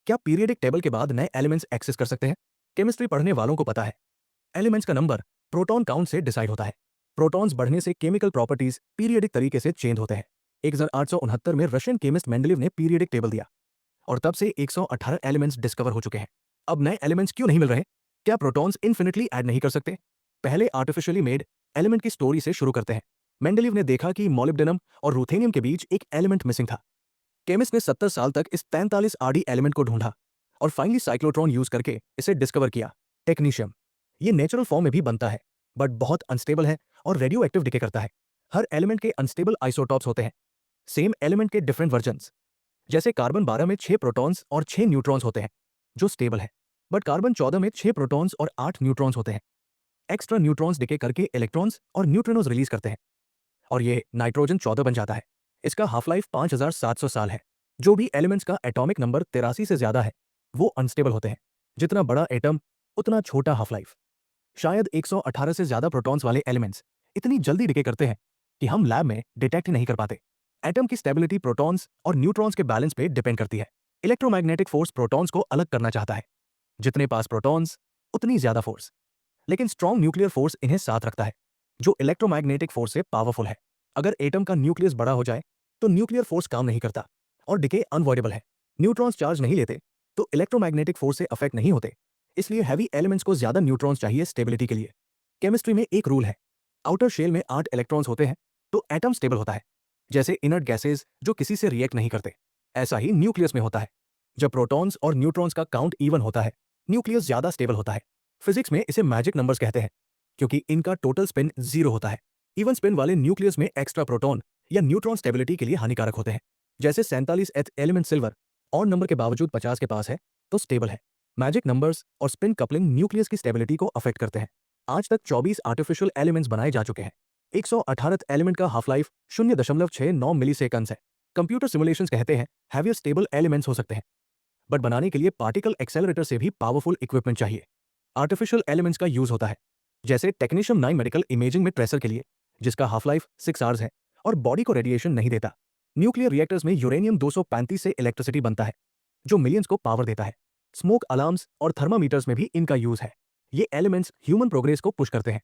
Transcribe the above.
क्या periodic table के बाद नए एलिमेंट्स एक्सेस कर सकते हैं? केमिस्ट्री पढ़ने वालों को पता है, एलिमेंट्स का नंबर प्रोटॉन काउंट से डिसाइड होता है। प्रोटॉन्स बढ़ने से केमिकल प्रॉपर्टीज पीरियडिक तरीके से चेंज होते हैं। 1869 में रशियन केमिस्ट मेंडलीव ने पीरियडिक टेबल दिया और तब से 118 एलिमेंट्स डिस्कवर हो चुके हैं। अब नए एलिमेंट्स क्यों नहीं मिल रहे? क्या प्रोटॉन्स इन्फिनिटली ऐड नहीं कर सकते? पहले आर्टिफिशियली मेड एलिमेंट की स्टोरी से शुरू करते हैं। मेंडलीव ने देखा कि मॉलिब्डेनम और रूथेनियम के बीच एक एलिमेंट मिसिंग था। केमिस्ट ने 70 साल तक इस 43 आरडी एलिमेंट को ढूंढा और फाइनली साइक्लोट्रॉन यूज करके इसे डिस्कवर किया, टेक्नीशियम। ये नेचुरल फॉर्म में भी बनता है, बट बहुत अनस्टेबल है और रेडियो एक्टिव डिके करता है। हर एलिमेंट के अनस्टेबल आइसोटॉप्स होते हैं, सेम एलिमेंट के डिफरेंट वर्जन्स। जैसे कार्बन 12 में 6 प्रोटॉन्स और 6 न्यूट्रॉन्स होते हैं, जो स्टेबल है, बट कार्बन 14 में 6 प्रोटॉन्स और 8 न्यूट्रॉन्स होते हैं। एक्स्ट्रा न्यूट्रॉन्स डिके करके इलेक्ट्रॉन्स और न्यूट्रिनोज रिलीज करते हैं और ये नाइट्रोजन 14 बन जाता है। इसका हाफ लाइफ 5700 साल है। जो भी एलिमेंट्स का एटॉमिक नंबर 83 से ज्यादा है, वो अनस्टेबल होते हैं। जितना बड़ा एटम, उतना छोटा हाफ लाइफ। शायद 118 से ज्यादा प्रोटॉन्स वाले एलिमेंट्स इतनी जल्दी डिके करते हैं कि हम लैब में डिटेक्ट ही नहीं कर पाते। एटम की स्टेबिलिटी प्रोटॉन्स और न्यूट्रॉन्स के बैलेंस पे डिपेंड करती है। इलेक्ट्रोमैग्नेटिक फोर्स प्रोटॉन्स को अलग करना चाहता है। जितने पास प्रोटॉन्स, उतनी ज्यादा फोर्स। लेकिन स्ट्रॉन्ग न्यूक्लियर फोर्स इन्हें साथ रखता है, जो इलेक्ट्रोमैग्नेटिक फोर्स से पावरफुल है। अगर एटम का न्यूक्लियस बड़ा हो जाए तो न्यूक्लियर फोर्स काम नहीं करता और डिके अनवॉइडेबल है। न्यूट्रॉन्स चार्ज नहीं लेते तो इलेक्ट्रोमैग्नेटिक फोर्स से अफेक्ट नहीं होते। इसलिए हैवी एलिमेंट्स को ज्यादा न्यूट्रॉन्स चाहिए स्टेबिलिटी के लिए। केमिस्ट्री में एक रूल है, आउटर शेल में 8 इलेक्ट्रॉन्स होते हैं तो एटम स्टेबल होता है। जैसे इनर्ट गैसेज जो किसी से रिएक्ट नहीं करते, ऐसा ही न्यूक्लियस में होता है। जब प्रोटॉन्स और न्यूट्रॉन्स का काउंट इवन होता है, न्यूक्लियस ज्यादा स्टेबल होता है। फिजिक्स में इसे मैजिक नंबर्स कहते हैं, क्योंकि इनका टोटल स्पिन 0 होता है। इवन स्पिन वाले न्यूक्लियस में एक्स्ट्रा प्रोटॉन या न्यूट्रॉन स्टेबिलिटी के लिए हानिकारक होते हैं। जैसे 47th एलिमेंट सिल्वर और नंबर के बावजूद 50 के पास है तो स्टेबल है। मैजिक नंबर्स और स्पिन कपलिंग न्यूक्लियस की स्टेबिलिटी को अफेक्ट करते हैं। आज तक 24 आर्टिफिशियल एलिमेंट्स बनाए जा चुके हैं। 118 एलिमेंट का हाफ लाइफ 0.69 मिलीसेकंड्स है। कंप्यूटर सिमुलेशंस कहते हैं हैवियर स्टेबल एलिमेंट्स हो सकते हैं, बट बनाने के लिए पार्टिकल एक्सेलरेटर से भी पावरफुल इक्विपमेंट चाहिए। आर्टिफिशियल एलिमेंट्स का यूज होता है, जैसे टेक्नीशियम 9 मेडिकल इमेजिंग में ट्रेसर के लिए, जिसका हाफ लाइफ 6 आवर्स है और बॉडी को रेडिएशन नहीं देता। न्यूक्लियर रिएक्टर्स में यूरेनियम 235 से इलेक्ट्रिसिटी बनता है, जो मिलियंस को पावर देता है। स्मोक अलार्म्स और थर्मामीटर्स में भी इनका यूज है। ये एलिमेंट्स ह्यूमन प्रोग्रेस को पुश करते हैं।